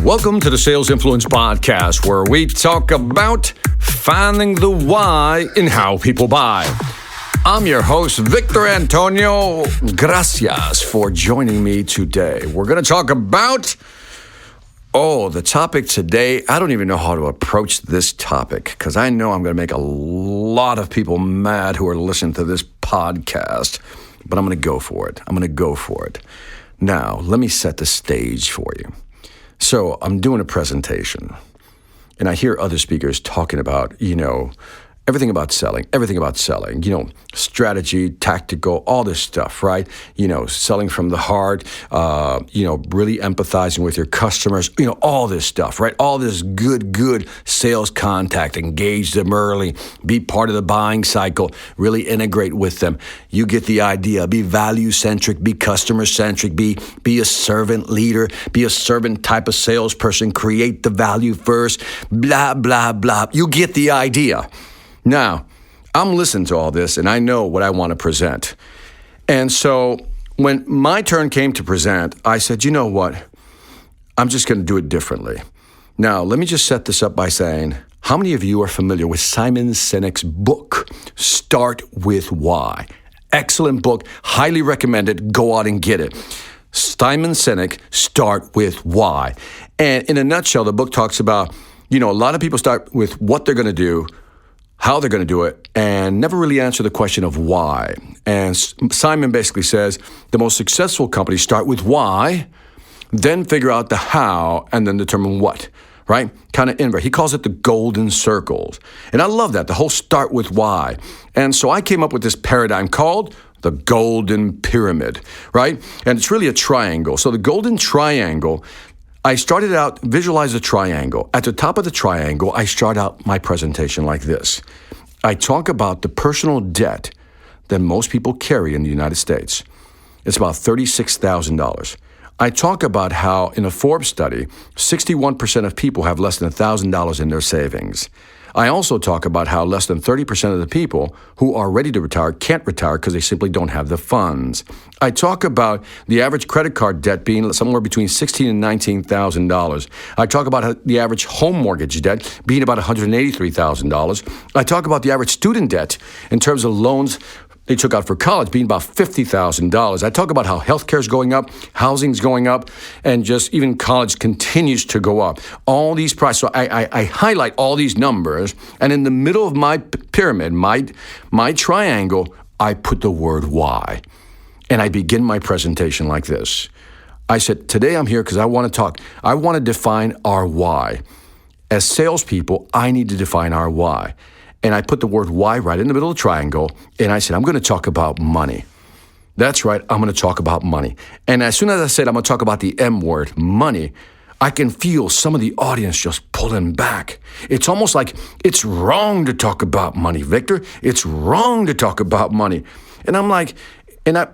Welcome to the Sales Influence Podcast, where we talk about finding the why in how people buy. I'm your host, Victor Antonio. Gracias for joining me today. We're going to talk about, the topic today. I don't even know how to approach this topic because I know I'm going to make a lot of people mad who are listening to this podcast, but I'm going to go for it. Now, let me set the stage for you. So I'm doing a presentation, and I hear other speakers talking about, everything about selling, strategy, tactical, all this stuff, right? Selling from the heart, really empathizing with your customers, all this stuff, right? All this good sales contact, engage them early, be part of the buying cycle, really integrate with them. You get the idea. Be value-centric, be customer-centric, be a servant leader, be a servant type of salesperson, create the value first, blah, blah, blah. You get the idea. Now, I'm listening to all this, and I know what I want to present. And so when my turn came to present, I said, you know what? I'm just going to do it differently. Now, let me just set this up by saying, how many of you are familiar with Simon Sinek's book, Start With Why? Excellent book, highly recommended. Go out and get it. Simon Sinek, Start With Why. And in a nutshell, the book talks about, a lot of people start with what they're going to do, how they're going to do it, and never really answer the question of why. And Simon basically says the most successful companies start with why, then figure out the how, and then determine what, right? Kind of invert. He calls it the golden circles. And I love that, the whole start with why. And so I came up with this paradigm called the golden pyramid, right? And it's really a triangle. So the golden triangle, I started out, visualize a triangle. At the top of the triangle, I start out my presentation like this. I talk about the personal debt that most people carry in the United States. It's about $36,000. I talk about how in a Forbes study, 61% of people have less than $1,000 in their savings. I also talk about how less than 30% of the people who are ready to retire can't retire because they simply don't have the funds. I talk about the average credit card debt being somewhere between $16,000 and $19,000. I talk about the average home mortgage debt being about $183,000. I talk about the average student debt in terms of loans they took out for college being about $50,000. I talk about how healthcare is going up, housing's going up, and just even college continues to go up. All these prices. So I highlight all these numbers, and in the middle of my pyramid, my triangle, I put the word why. And I begin my presentation like this. I said, today I'm here because I want to talk. I want to define our why. As salespeople, I need to define our why. And I put the word why right in the middle of the triangle, and I said, I'm going to talk about money. That's right, I'm going to talk about money. And as soon as I said I'm going to talk about the M word, money, I can feel some of the audience just pulling back. It's almost like it's wrong to talk about money, Victor. It's wrong to talk about money. And I'm like,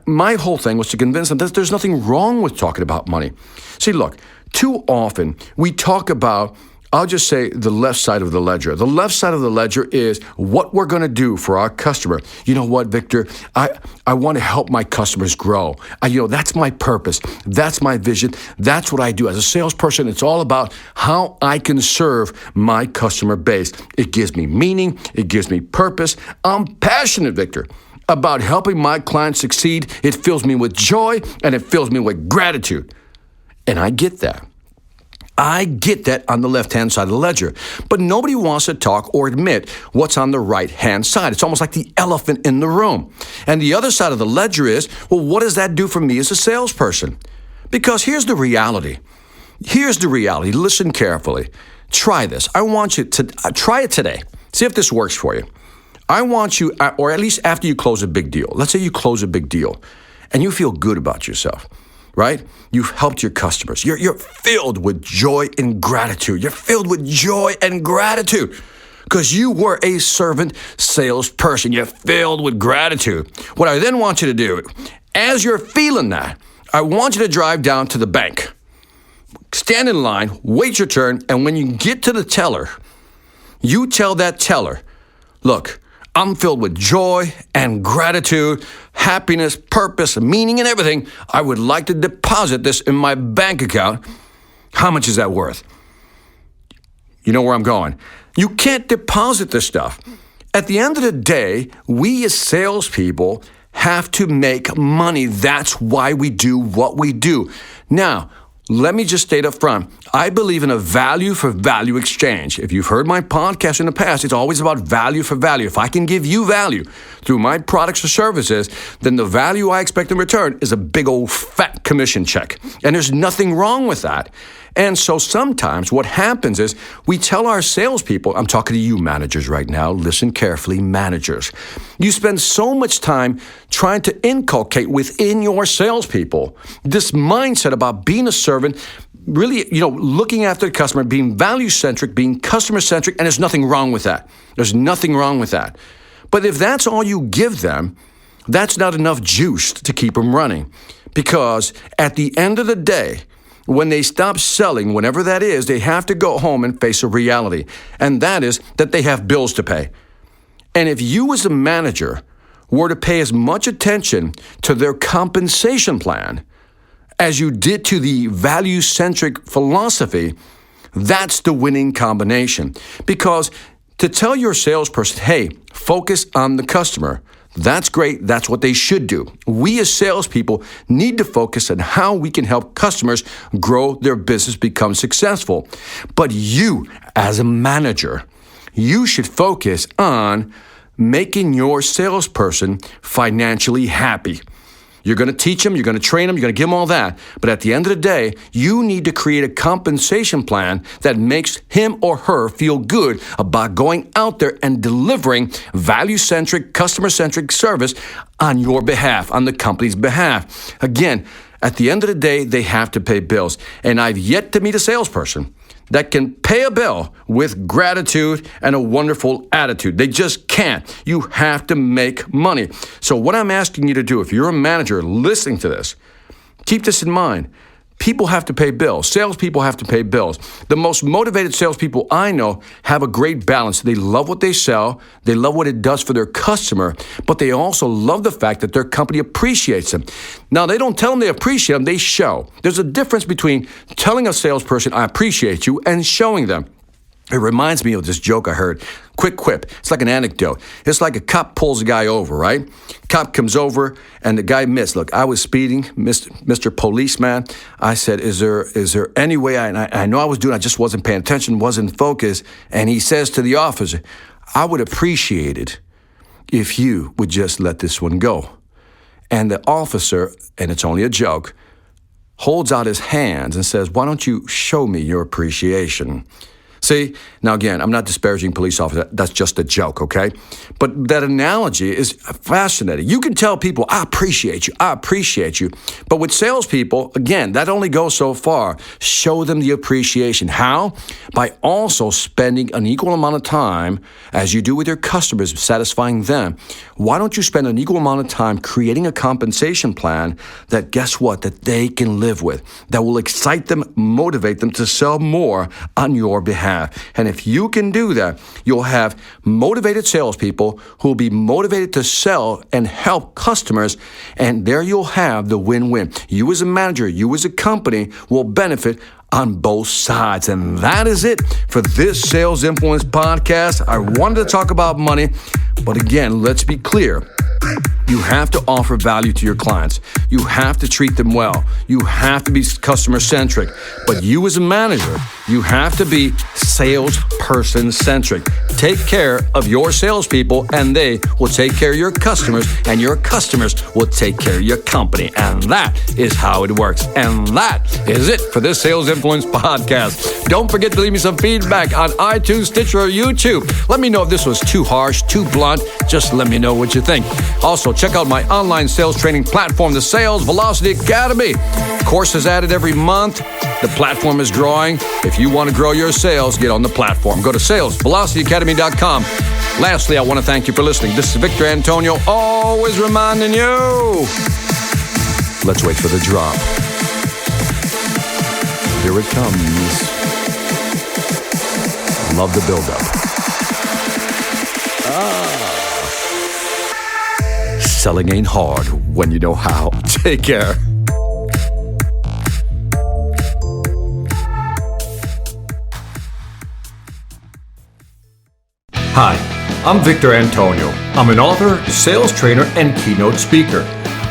my whole thing was to convince them that there's nothing wrong with talking about money. See, look, too often we talk about, I'll just say the left side of the ledger. The left side of the ledger is what we're going to do for our customer. You know what, Victor? I want to help my customers grow. That's my purpose. That's my vision. That's what I do. As a salesperson, it's all about how I can serve my customer base. It gives me meaning. It gives me purpose. I'm passionate, Victor, about helping my clients succeed. It fills me with joy, and it fills me with gratitude. And I get that. I get that on the left-hand side of the ledger, but nobody wants to talk or admit what's on the right-hand side. It's almost like the elephant in the room. And the other side of the ledger is, well, what does that do for me as a salesperson? Because here's the reality. Listen carefully. Try this. I want you to try it today. See if this works for you. I want you, or at least after you close a big deal. Let's say you close a big deal and you feel good about yourself. Right? You've helped your customers. You're filled with joy and gratitude. You're filled with joy and gratitude because you were a servant salesperson. You're filled with gratitude. What I then want you to do, as you're feeling that, I want you to drive down to the bank. Stand in line, wait your turn, and when you get to the teller, you tell that teller, look, I'm filled with joy and gratitude, happiness, purpose, meaning, and everything. I would like to deposit this in my bank account. How much is that worth? You know where I'm going. You can't deposit this stuff. At the end of the day, we as salespeople have to make money. That's why we do what we do. Now, let me just state up front, I believe in a value for value exchange. If you've heard my podcast in the past, it's always about value for value. If I can give you value through my products or services, then the value I expect in return is a big old fat commission check. And there's nothing wrong with that. And so sometimes what happens is we tell our salespeople, I'm talking to you managers right now, listen carefully, managers. You spend so much time trying to inculcate within your salespeople this mindset about being a servant, really, looking after the customer, being value-centric, being customer-centric, and there's nothing wrong with that. There's nothing wrong with that. But if that's all you give them, that's not enough juice to keep them running. Because at the end of the day, when they stop selling, whenever that is, they have to go home and face a reality. And that is that they have bills to pay. And if you as a manager were to pay as much attention to their compensation plan as you did to the value-centric philosophy, that's the winning combination. Because to tell your salesperson, hey, focus on the customer, that's great. That's what they should do. We as salespeople need to focus on how we can help customers grow their business, become successful. But you, as a manager, you should focus on making your salesperson financially happy. You're going to teach them, you're going to train them, you're going to give them all that. But at the end of the day, you need to create a compensation plan that makes him or her feel good about going out there and delivering value-centric, customer-centric service on your behalf, on the company's behalf. Again, at the end of the day, they have to pay bills. And I've yet to meet a salesperson that can pay a bill with gratitude and a wonderful attitude. They just can't. You have to make money. So what I'm asking you to do, if you're a manager listening to this, keep this in mind. People have to pay bills. Salespeople have to pay bills. The most motivated salespeople I know have a great balance. They love what they sell. They love what it does for their customer, but they also love the fact that their company appreciates them. Now, they don't tell them they appreciate them. They show. There's a difference between telling a salesperson, I appreciate you, and showing them. It reminds me of this joke I heard. Quick quip. It's like an anecdote. It's like a cop pulls a guy over, right? Cop comes over and the guy missed. Look, I was speeding, Mr. Policeman. I said, is there any way, I know I was doing, I just wasn't paying attention, wasn't focused. And he says to the officer, I would appreciate it if you would just let this one go. And the officer, and it's only a joke, holds out his hands and says, why don't you show me your appreciation? See, now again, I'm not disparaging police officers. That's just a joke, okay? But that analogy is fascinating. You can tell people, I appreciate you, I appreciate you. But with salespeople, again, that only goes so far. Show them the appreciation. How? By also spending an equal amount of time, as you do with your customers, satisfying them. Why don't you spend an equal amount of time creating a compensation plan that, guess what, that they can live with, that will excite them, motivate them to sell more on your behalf. And if you can do that, you'll have motivated salespeople who will be motivated to sell and help customers. And there you'll have the win-win. You as a manager, you as a company will benefit on both sides. And that is it for this Sales Influence podcast. I wanted to talk about money, but again, let's be clear. You have to offer value to your clients. You have to treat them well. You have to be customer-centric. But you as a manager, you have to be salesperson-centric. Take care of your salespeople, and they will take care of your customers, and your customers will take care of your company. And that is how it works. And that is it for this Sales Influence podcast. Don't forget to leave me some feedback on iTunes, Stitcher, or YouTube. Let me know if this was too harsh, too blunt. Just let me know what you think. Also, check out my online sales training platform, the Sales Velocity Academy. Courses added every month. The platform is growing. If you want to grow your sales, get on the platform. Go to salesvelocityacademy.com. Lastly, I want to thank you for listening. This is Victor Antonio, always reminding you. Let's wait for the drop. Here it comes. Love the build-up. Selling ain't hard when you know how. Take care. Hi, I'm Victor Antonio. I'm an author, sales trainer, and keynote speaker.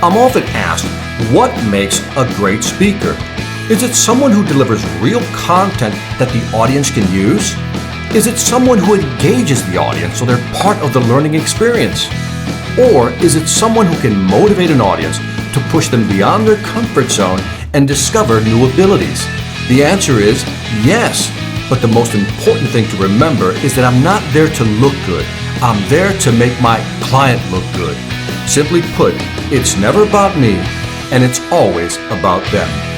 I'm often asked, what makes a great speaker? Is it someone who delivers real content that the audience can use? Is it someone who engages the audience so they're part of the learning experience? Or is it someone who can motivate an audience to push them beyond their comfort zone and discover new abilities? The answer is yes. But the most important thing to remember is that I'm not there to look good. I'm there to make my client look good. Simply put, it's never about me, and it's always about them.